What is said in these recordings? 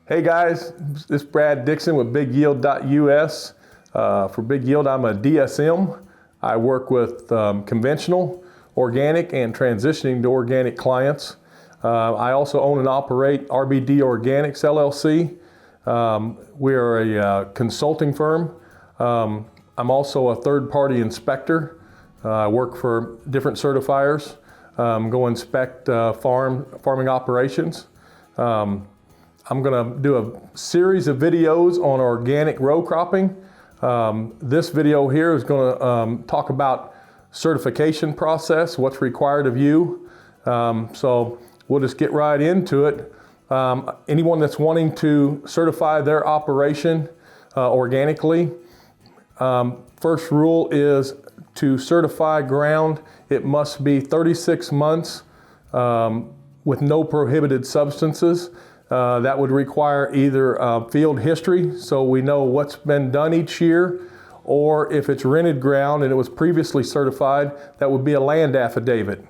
Hey guys, this is Brad Dixon with BigYield.us. For Big Yield, I'm a DSM. I work with conventional, organic, and transitioning to organic clients. I also own and operate RBD Organics LLC. We are a consulting firm. I'm also a third-party inspector. I work for different certifiers, go inspect farming operations. I'm going to do a series of videos on organic row cropping. This video here is going to talk about certification process, what's required of you. So we'll just get right into it. Anyone that's wanting to certify their operation organically, first rule is to certify ground, it must be 36 months with no prohibited substances. That would require either field history, so we know what's been done each year, or if it's rented ground and it was previously certified, that would be a land affidavit.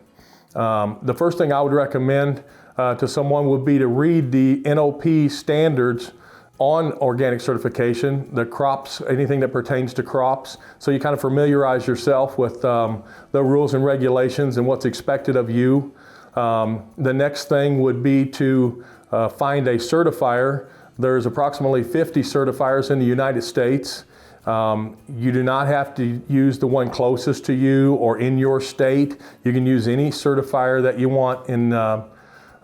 The first thing I would recommend to someone would be to read the NOP standards on organic certification, the crops, anything that pertains to crops, so you kind of familiarize yourself with the rules and regulations and what's expected of you. The next thing would be to find a certifier. There's approximately 50 certifiers in the United States. You do not have to use the one closest to you or in your state. You can use any certifier that you want in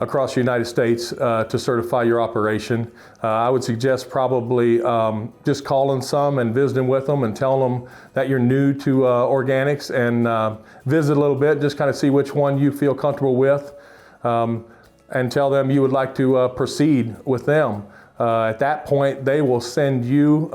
across the United States to certify your operation. I would suggest probably just calling some and visiting with them and telling them that you're new to organics and visit a little bit, just kind of see which one you feel comfortable with. And tell them you would like to proceed with them. At that point, they will send you,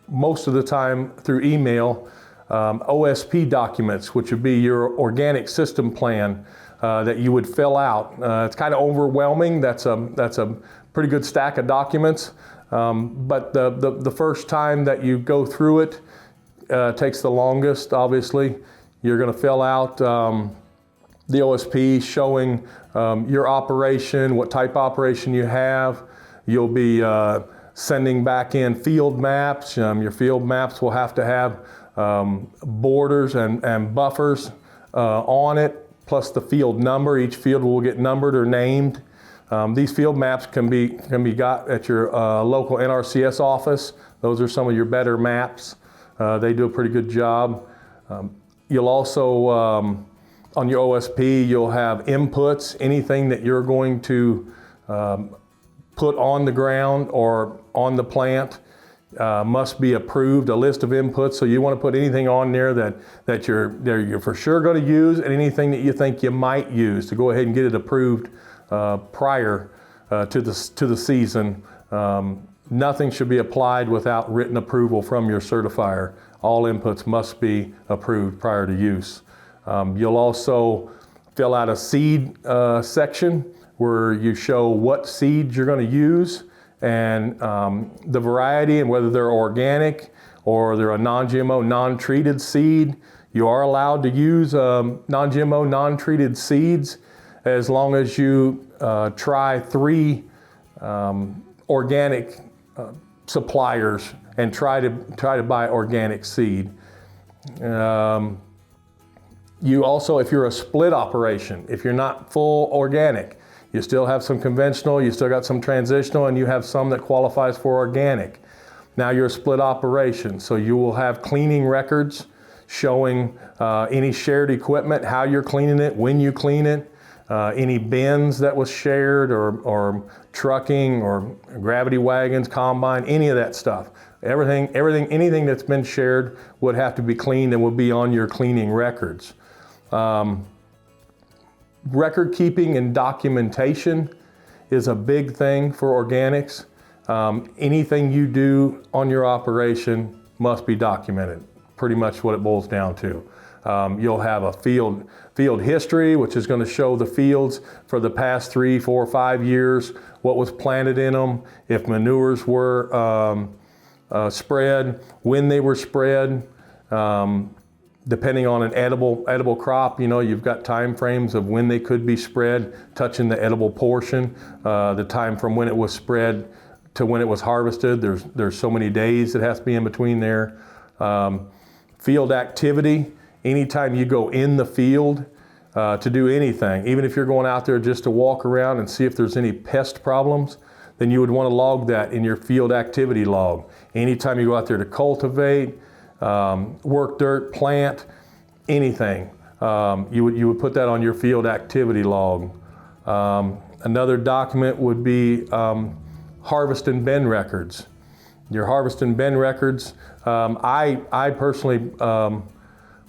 most of the time through email, OSP documents, which would be your organic system plan that you would fill out. It's kind of overwhelming. That's a pretty good stack of documents. But the first time that you go through it takes the longest, obviously. You're going to fill out the OSP showing your operation, what type of operation you have. You'll be sending back in field maps. Your field maps will have to have borders and buffers on it, plus the field number. Each field will get numbered or named. These field maps can be got at your local NRCS office. Those are some of your better maps. They do a pretty good job. You'll also on your OSP, you'll have inputs, anything that you're going to put on the ground or on the plant must be approved, a list of inputs. So you want to put anything on there that you're for sure going to use, and anything that you think you might use to go ahead and get it approved prior to the season. Nothing should be applied without written approval from your certifier. All inputs must be approved prior to use. You'll also fill out a seed section where you show what seeds you're going to use and the variety and whether they're organic or they're a non-GMO, non-treated seed. You are allowed to use non-GMO, non-treated seeds as long as you try 3 organic suppliers and try to buy organic seed. You also, if you're a split operation, if you're not full organic, you still have some conventional, you still got some transitional, and you have some that qualifies for organic. Now you're a split operation, so you will have cleaning records showing any shared equipment, how you're cleaning it, when you clean it, any bins that was shared or trucking or gravity wagons, combine, any of that stuff. Anything that's been shared would have to be cleaned and would be on your cleaning records. Record keeping and documentation is a big thing for organics. Anything you do on your operation must be documented, pretty much what it boils down to. You'll have a field history, which is going to show the fields for the past 3, 4, 5 years, what was planted in them, if manures were spread, when they were spread. Depending on an edible crop, you've got time frames of when they could be spread, touching the edible portion, the time from when it was spread to when it was harvested. There's so many days that has to be in between there. Field activity, anytime you go in the field to do anything, even if you're going out there just to walk around and see if there's any pest problems, then you would want to log that in your field activity log. Anytime you go out there to cultivate, work dirt, plant, anything, you would put that on your field activity log. Another document would be harvest and bin records. Your harvest and bin records, I personally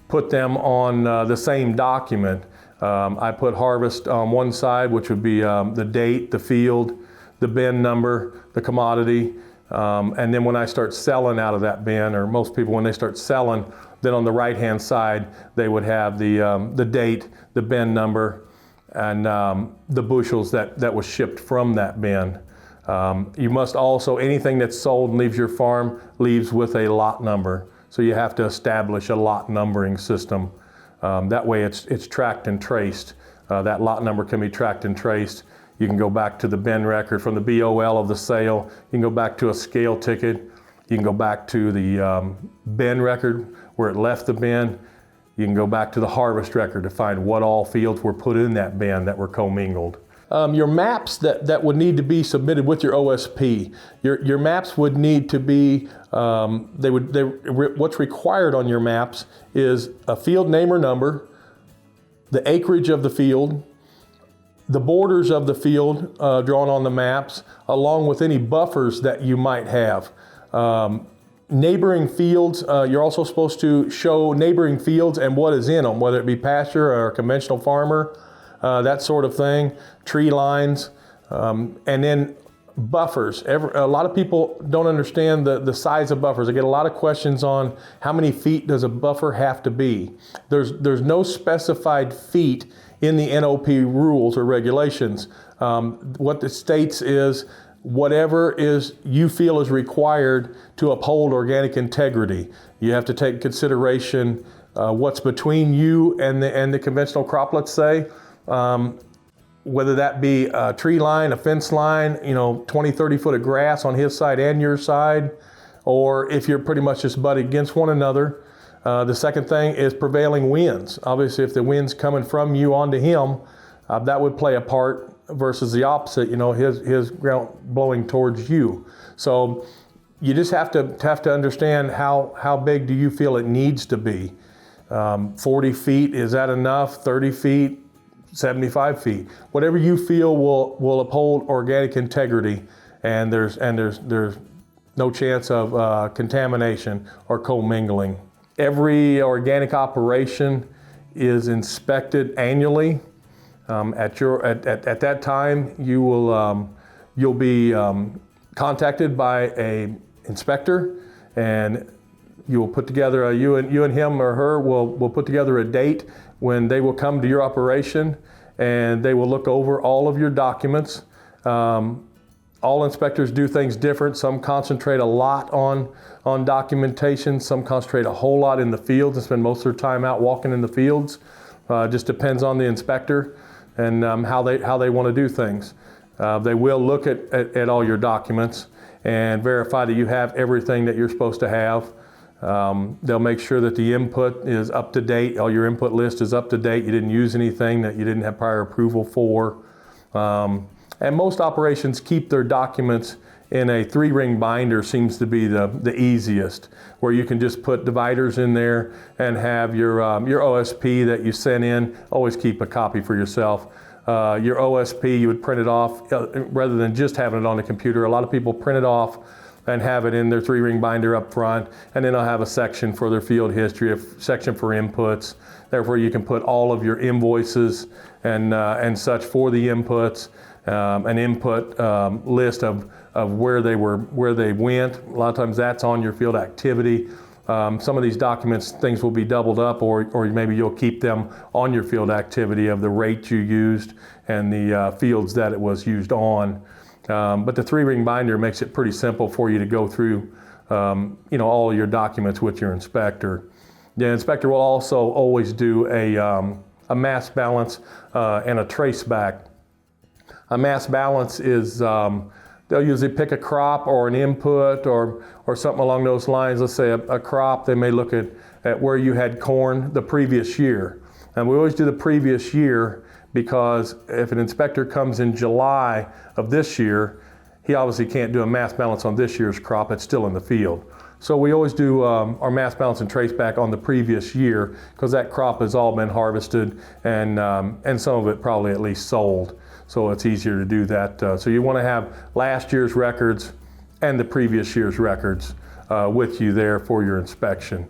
put them on the same document. I put harvest on one side, which would be the date, the field, the bin number, the commodity, and then when I start selling out of that bin, or most people when they start selling, then on the right-hand side they would have the date, the bin number, and the bushels that was shipped from that bin. You must also, anything that's sold and leaves your farm leaves with a lot number. So you have to establish a lot numbering system. That way it's tracked and traced. That lot number can be tracked and traced. You can go back to the bin record from the BOL of the sale. You can go back to a scale ticket. You can go back to the bin record where it left the bin. You can go back to the harvest record to find what all fields were put in that bin that were commingled. Your maps that would need to be submitted with your OSP. Your maps would need to be, what's required on your maps is a field name or number, the acreage of the field, the borders of the field drawn on the maps, along with any buffers that you might have. Neighboring fields, you're also supposed to show neighboring fields and what is in them, whether it be pasture or a conventional farmer, that sort of thing, tree lines, and then buffers. A lot of people don't understand the size of buffers. I get a lot of questions on how many feet does a buffer have to be. There's no specified feet in the NOP rules or regulations. What it states is whatever you feel is required to uphold organic integrity. You have to take consideration what's between you and the conventional crop, let's say. Whether that be a tree line, a fence line, 20, 30 foot of grass on his side and your side, or if you're pretty much just butting against one another. The second thing is prevailing winds. Obviously, if the wind's coming from you onto him, that would play a part versus the opposite, his ground blowing towards you. So you just have to understand how big do you feel it needs to be. 40 feet, is that enough? 30 feet? 75 feet, whatever you feel will uphold organic integrity, and there's no chance of contamination or commingling. Every organic operation is inspected annually. At that time, you'll be contacted by a inspector, and you will put together you and him or her will put together a date when they will come to your operation, and they will look over all of your documents. All inspectors do things different. Some concentrate a lot on documentation. Some concentrate a whole lot in the fields and spend most of their time out walking in the fields. Just depends on the inspector and how they want to do things. They will look at all your documents and verify that you have everything that you're supposed to have. They'll make sure that the input is up to date. All your input list is up to date. You didn't use anything that you didn't have prior approval for. And most operations keep their documents in a 3-ring binder. Seems to be the easiest, where you can just put dividers in there and have your OSP that you sent in. Always keep a copy for yourself. Your OSP, you would print it off rather than just having it on the computer. A lot of people print it off and have it in their 3-ring binder up front, and then I'll have a section for their field history, a section for inputs. Therefore, you can put all of your invoices and such for the inputs, an input list of where they went. A lot of times that's on your field activity. Some of these documents, things will be doubled up, or maybe you'll keep them on your field activity of the rate you used and the fields that it was used on. But the 3-ring binder makes it pretty simple for you to go through, all your documents with your inspector. The inspector will also always do a mass balance and a trace back. A mass balance is, they'll usually pick a crop or an input or something along those lines. Let's say a crop, they may look at where you had corn the previous year. And we always do the previous year because if an inspector comes in July of this year, he obviously can't do a mass balance on this year's crop. It's still in the field. So we always do our mass balance and trace back on the previous year because that crop has all been harvested and some of it probably at least sold. So it's easier to do that. So you want to have last year's records and the previous year's records with you there for your inspection.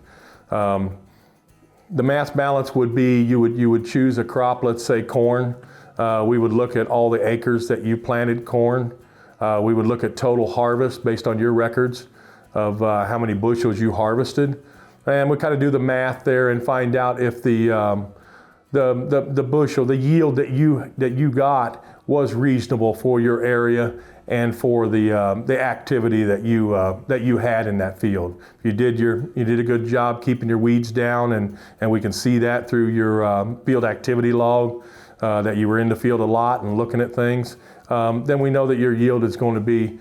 The mass balance would be you would choose a crop, let's say corn. We would look at all the acres that you planted corn. We would look at total harvest based on your records of how many bushels you harvested. And we kind of do the math there and find out if the bushel, the yield that you got was reasonable for your area and for the activity that you had in that field. You did a good job keeping your weeds down, and we can see that through your field activity log that you were in the field a lot and looking at things. Then we know that your yield is going to be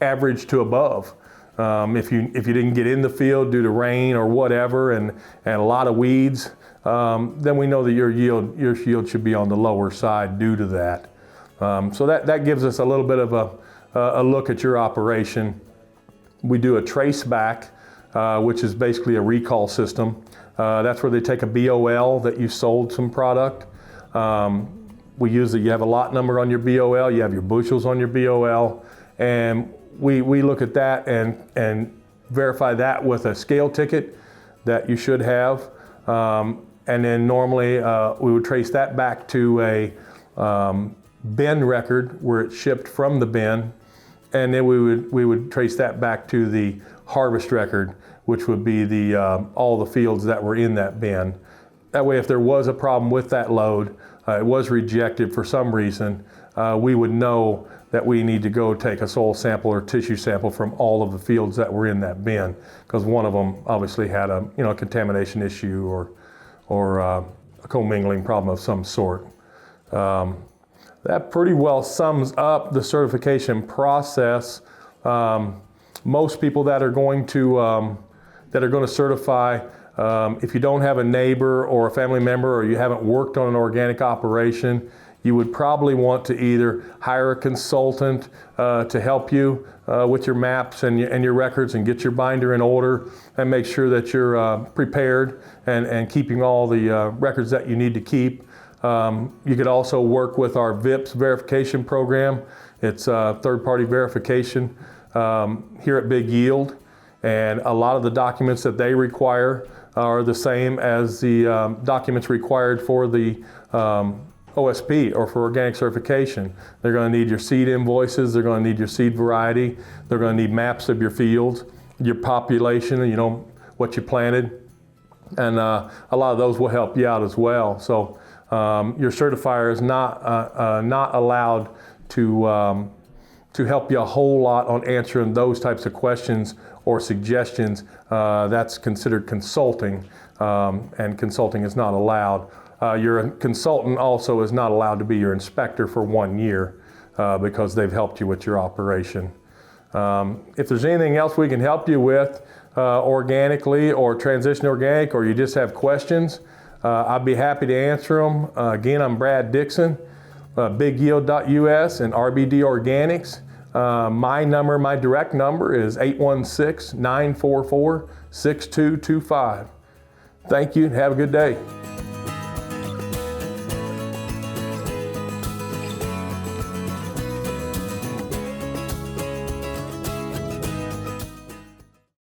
average to above. If you didn't get in the field due to rain or whatever and a lot of weeds, then we know that your yield should be on the lower side due to that. So that gives us a little bit of a look at your operation. We do a trace back, which is basically a recall system. That's where they take a BOL that you sold some product. You have a lot number on your BOL, you have your bushels on your BOL, and we look at that and verify that with a scale ticket that you should have. And then normally we would trace that back to a bin record where it shipped from the bin, and then we would trace that back to the harvest record, which would be all the fields that were in that bin. That way, if there was a problem with that load, it was rejected for some reason, we would know that we need to go take a soil sample or tissue sample from all of the fields that were in that bin, because one of them obviously had a contamination issue or a commingling problem of some sort. That pretty well sums up the certification process. Most people that are going to certify, if you don't have a neighbor or a family member or you haven't worked on an organic operation, you would probably want to either hire a consultant to help you with your maps and your records and get your binder in order and make sure that you're prepared and keeping all the records that you need to keep. You could also work with our VIPS verification program. It's third-party verification here at Big Yield, and a lot of the documents that they require are the same as the documents required for the OSP or for organic certification. They're going to need your seed invoices, they're going to need your seed variety, they're going to need maps of your fields, your population, what you planted, and a lot of those will help you out as well. So your certifier is not allowed to help you a whole lot on answering those types of questions or suggestions. That's considered consulting, and consulting is not allowed. Your consultant also is not allowed to be your inspector for 1 year because they've helped you with your operation. If there's anything else we can help you with organically or transition organic, or you just have questions, I'd be happy to answer them. Again, I'm Brad Dixon, BigYield.us and RBD Organics. My direct number is 816-944-6225. Thank you and have a good day.